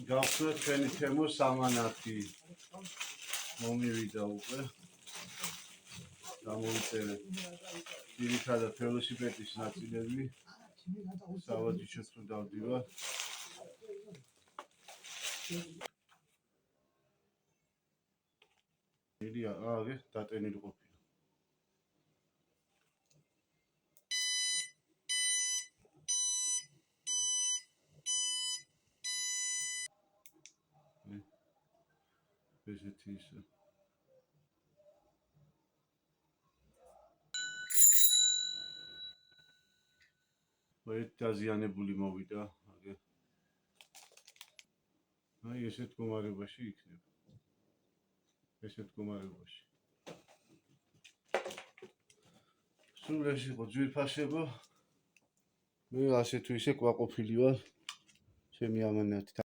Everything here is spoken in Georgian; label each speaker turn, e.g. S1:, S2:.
S1: გავხსნათ ჩვენი თემო სამანათი მომივიდა უკვე გამოვიწერეთ ძირითადად ველოსიპედის ნაწილები სავარჯიშოდ თუ დავდივარ აგე დატენილი ყოფილა ესეთი ისე დაზიანებული მოვიდა აგე აი ესეთ მდგომარეობაში იქნება ესეთ მდგომარეობაში სულ ეს იყო ძვირფასებო მე ასე თუ ისე კვაყოფილი ვარ ჩემი ამანათით